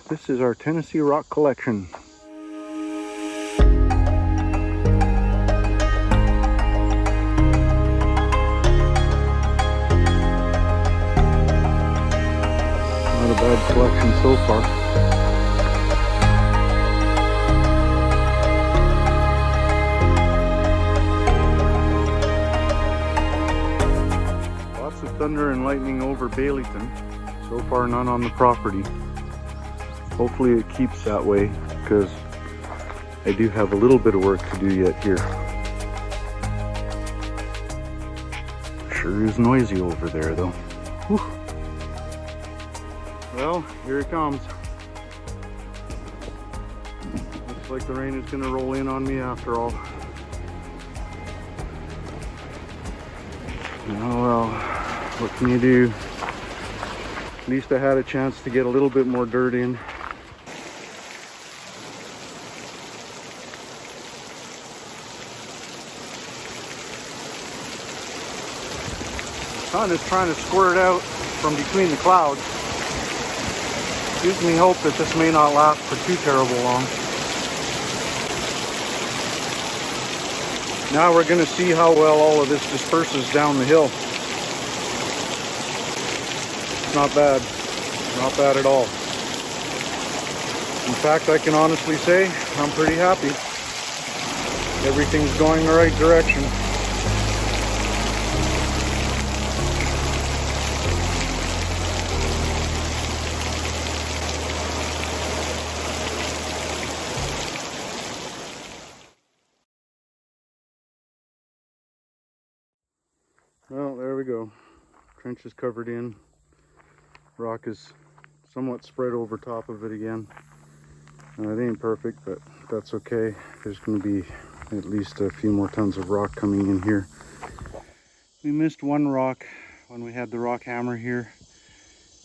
This is our Tennessee rock collection. Not a bad collection so far. Lots of thunder and lightning over Baileyton. So far none on the property. Hopefully it keeps that way, because I do have a little bit of work to do yet here. Sure is noisy over there though. Whew. Well, here it comes. Looks like the rain is going to roll in on me after all. Oh well, what can you do? At least I had a chance to get a little bit more dirt in. The sun is trying to squirt out from between the clouds. Gives me hope that this may not last for too terrible long. Now we're going to see how well all of this disperses down the hill. Not bad. Not bad at all. In fact, I can honestly say I'm pretty happy. Everything's going the right direction. Well, there we go. Trench is covered in. Rock is somewhat spread over top of it again. It ain't perfect, but that's okay. There's going to be at least a few more tons of rock coming in here. We missed one rock when we had the rock hammer here.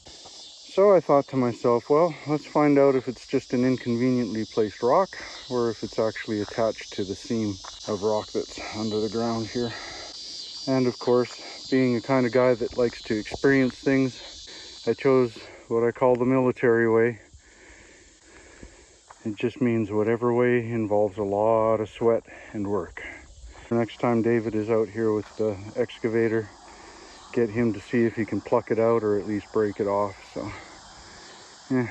So I thought to myself, well, let's find out if it's just an inconveniently placed rock or if it's actually attached to the seam of rock that's under the ground here. And of course, being the kind of guy that likes to experience things, I chose what I call the military way. It just means whatever way involves a lot of sweat and work. The next time David is out here with the excavator, get him to see if he can pluck it out or at least break it off. So, yeah.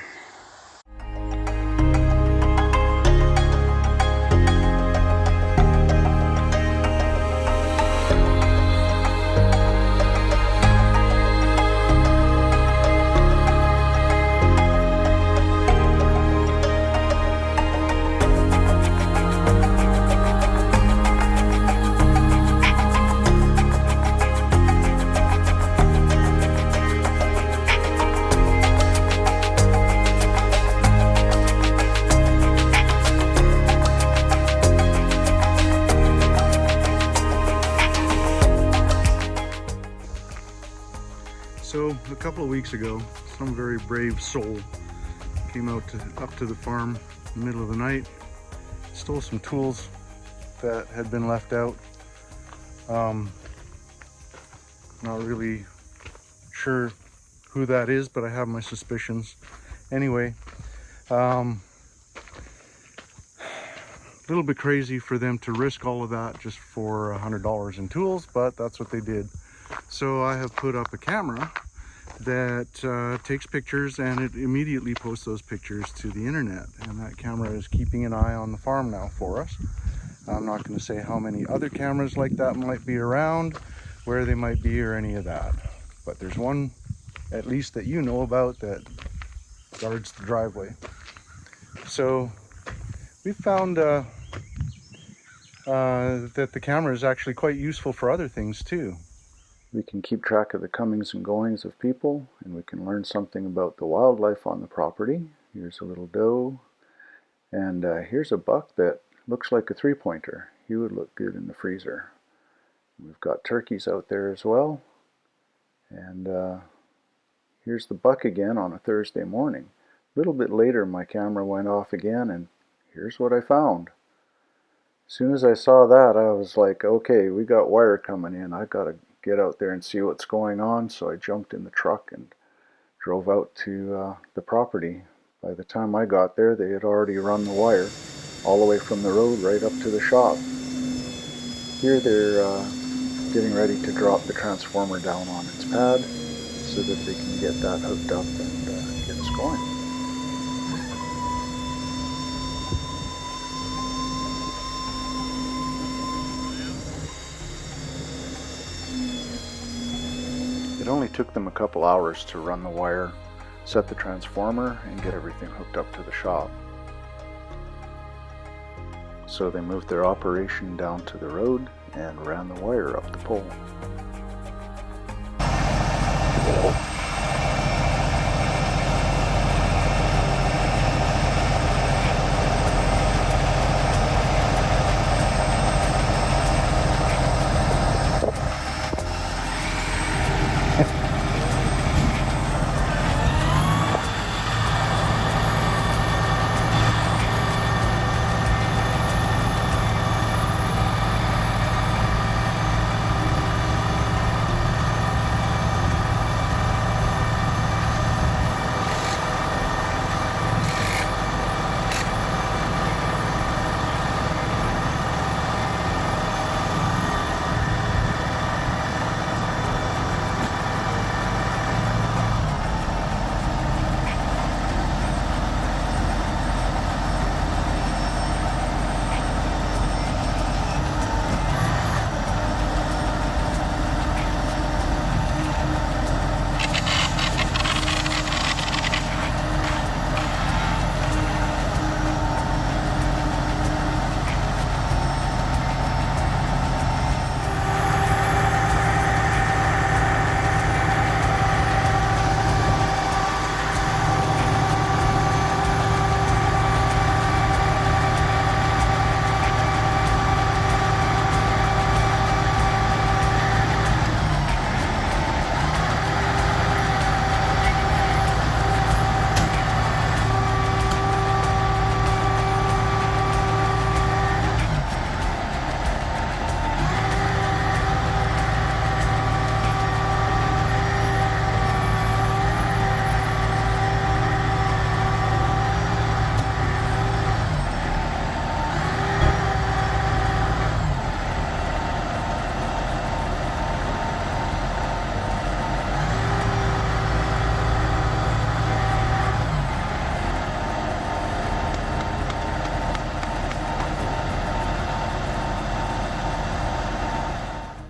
So a couple of weeks ago, some very brave soul came out up to the farm in the middle of the night, stole some tools that had been left out. Not really sure who that is, but I have my suspicions. Anyway, a little bit crazy for them to risk all of that just for $100 in tools, but that's what they did. So I have put up a camera that takes pictures, and it immediately posts those pictures to the internet, and that camera is keeping an eye on the farm now for us. I'm not going to say how many other cameras like that might be around, where they might be, or any of that, but there's one at least that you know about that guards the driveway. So we found that the camera is actually quite useful for other things too. We can keep track of the comings and goings of people, and we can learn something about the wildlife on the property. Here's a little doe, and here's a buck that looks like a three-pointer. He would look good in the freezer. We've got turkeys out there as well, and here's the buck again on a Thursday morning. A little bit later my camera went off again, and here's what I found. As soon as I saw that, I was like, okay, we got wire coming in. I gotta get out there and see what's going on. So I jumped in the truck and drove out to the property. By the time I got there, they had already run the wire all the way from the road right up to the shop. Here they're getting ready to drop the transformer down on its pad so that they can get that hooked up and get us going. It only took them a couple hours to run the wire, set the transformer, and get everything hooked up to the shop. So they moved their operation down to the road and ran the wire up the pole.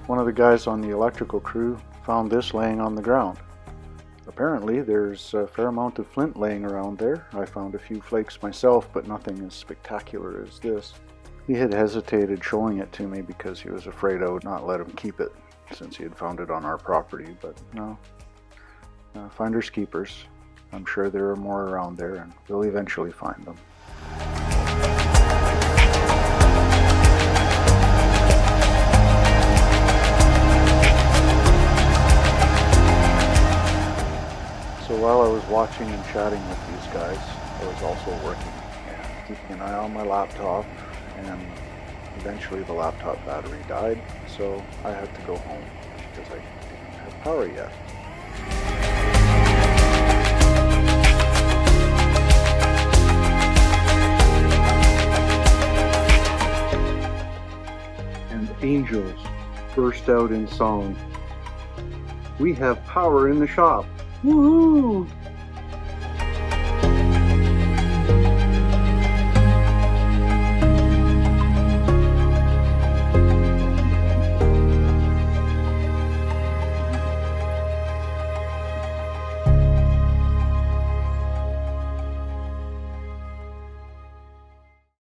One of the guys on the electrical crew found this laying on the ground. Apparently there's a fair amount of flint laying around there. I found a few flakes myself, but nothing as spectacular as this. He had hesitated showing it to me because he was afraid I would not let him keep it since he had found it on our property, but no. Finders keepers. I'm sure there are more around there and we'll eventually find them. So while I was watching and chatting with these guys, I was also working and keeping an eye on my laptop, and eventually the laptop battery died, so I had to go home because I didn't have power yet. And angels burst out in song. We have power in the shop. Woohoo!